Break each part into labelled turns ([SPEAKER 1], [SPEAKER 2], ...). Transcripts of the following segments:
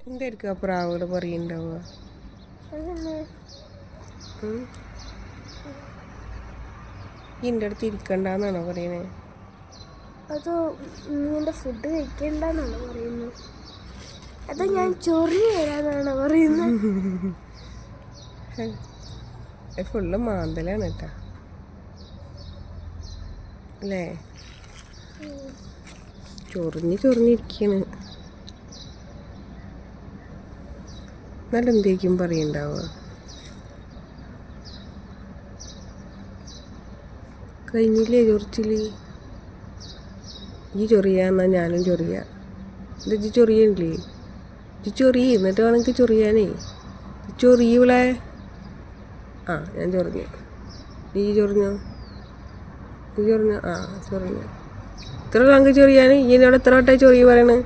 [SPEAKER 1] എന്തായിരിക്കും ആ പ്രാവോട് പറയുണ്ടാവുക? എൻ്റെ അടുത്ത് ഇരിക്കണ്ടെന്നാണോ പറയണേ?
[SPEAKER 2] അതോ നിന്റെ ഫുഡ് കഴിക്കണ്ടെന്നാണോ പറയുന്നത്? അതോ ഞാൻ ചൊറിഞ്ഞു വരാന്നാണോ പറയുന്നത്?
[SPEAKER 1] ഫുള്ള് മാന്തലാണ് കേട്ടാ അല്ലേ? ചൊറിഞ്ഞിരിക്കാണ്. എന്നാലും എന്തേക്കും പറയണ്ടാവുക? കഴിഞ്ഞില്ലേ ചൊറിച്ചില്? ഈ ചൊറിയാന്നാ ഞാനും ചൊറിയ. ഇത് ഇജ്ജ് ചൊറിയണില്ലേ? ഇജ്ജ് ചൊറിയ എന്നിട്ട് വേണമെങ്കിൽ ചൊറിയാനേ. ചൊറിയൂളെ. ആ ഞാൻ ചൊറിഞ്ഞു. നീ ചൊറിഞ്ഞോ? നീ ചൊറിഞ്ഞോ? ആ ചൊറിഞ്ഞു. ഇത്ര പങ്ക് ചൊറിയാൻ ഈ എന്നോട് എത്ര വട്ടമായി ചൊറിയ പറയണ്?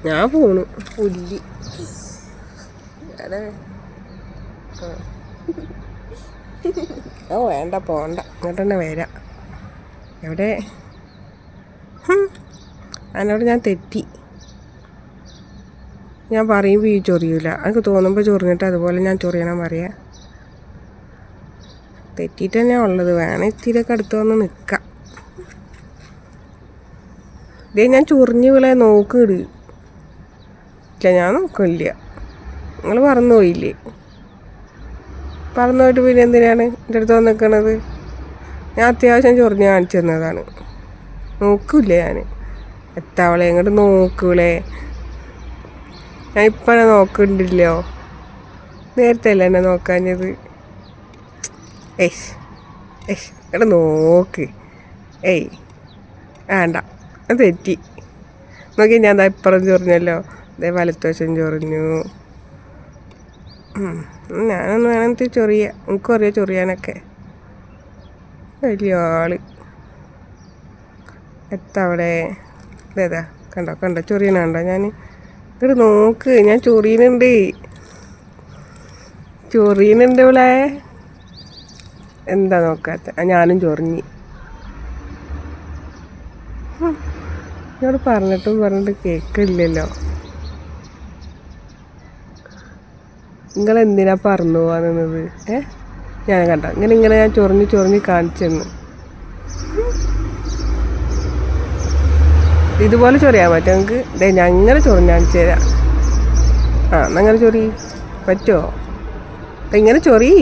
[SPEAKER 1] ഞാൻ പോണു പുല്ലി. അതെ വേണ്ട പോണ്ട, ഇങ്ങോട്ട് തന്നെ വരാം. എവിടെ? അതിനോട് ഞാൻ തെറ്റി. ഞാൻ പറയുമ്പോൾ ഈ ചൊറിയൂല. എനിക്ക് തോന്നുമ്പോൾ ചൊറിഞ്ഞിട്ട് അതുപോലെ ഞാൻ ചൊറിയണം പറയാ. തെറ്റിയിട്ട് തന്നെയാണ് ഉള്ളത്. വേണം ഇത്തിരിയൊക്കെ അടുത്ത് വന്ന് നിൽക്കാം. ഇതേ ഞാൻ ചൊറിഞ്ഞു വിളെ നോക്കിട്. ഇല്ല ഞാൻ നോക്കില്ല. നിങ്ങൾ പറന്നു പോയില്ലേ? പറന്നു പോയിട്ട് പിന്നെ എന്തിനാണ് എൻ്റെ അടുത്ത് വന്ന് നിൽക്കണത്? ഞാൻ അത്യാവശ്യം ചൊറിഞ്ഞ് കാണിച്ചു തന്നതാണ്. നോക്കൂല്ലേ ഞാൻ? എത്താവളെ ഇങ്ങോട്ട് നോക്കൂലേ? ഞാൻ ഇപ്പം നോക്കണ്ടില്ലോ. നേരത്തെ അല്ലേ എന്നെ നോക്കാഞ്ഞത്? ഇവിടെ നോക്ക്. വേണ്ട, അത് തെറ്റി. നോക്കി ഞാൻ എന്താ ഇപ്പുറം ചൊറിഞ്ഞല്ലോ. അതേ വലത്തുവശം ചൊറിഞ്ഞു. ഞാനൊന്ന് വേണമെങ്കിൽ ചൊറിയ. എനിക്കും അറിയാം ചൊറിയാനൊക്കെ. വലിയ ആള്. എത്തവിടെ? ഇതേതാ കണ്ടോ ചൊറിയണുണ്ടോ? ഞാൻ ഇങ്ങോട്ട് നോക്ക്. ഞാൻ ചൊറിയുന്നുണ്ട് ഇവിടെ. എന്താ നോക്കാത്ത? ഞാനും ചൊറിഞ്ഞ്. എന്നോട് പറഞ്ഞിട്ട് കേൾക്കില്ലല്ലോ. നിങ്ങളെന്തിനാ പറന്നു പോവാൻ നിന്നത്? ഞാൻ കണ്ട ഇങ്ങനെ ഞാൻ ചൊറിഞ്ഞ് കാണിച്ചു തന്നു. ഇതുപോലെ ചൊറിയാൻ പറ്റും നിങ്ങൾക്ക്? ഞാൻ അങ്ങനെ ചൊറിഞ്ഞ് കാണിച്ചു തരാം. എന്നങ്ങനെ ചൊറി പറ്റുമോ? ഇങ്ങനെ ചൊറി.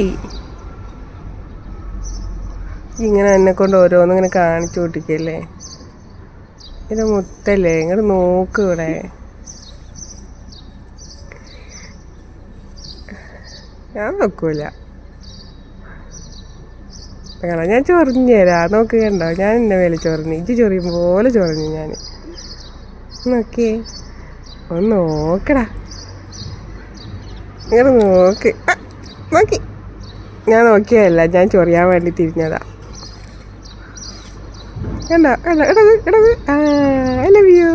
[SPEAKER 1] ഇങ്ങനെ എന്നെ കൊണ്ട് ഓരോന്നിങ്ങനെ കാണിച്ചു കൂട്ടിക്കല്ലേ. ഇത് മുത്തല്ലേ? ഇങ്ങോട്ട് നോക്ക് ഇവിടെ. ഞാൻ നോക്കൂല. ഞാൻ ചൊറിഞ്ഞു തരാം. നോക്ക് കണ്ടോ? ഞാൻ എന്നെ മേലെ ചൊറിഞ്ഞു. ഇജ്ജ് ചൊറിയും പോലെ ചൊറിഞ്ഞു ഞാൻ. നോക്കിയേ, ഒന്ന് നോക്കടാ. ഇങ്ങനെ നോക്കി. ഞാൻ നോക്കിയതല്ല, ഞാൻ ചൊറിയാൻ വേണ്ടി തിരിഞ്ഞതാ. കണ്ടോ? ഇടത്. I love you.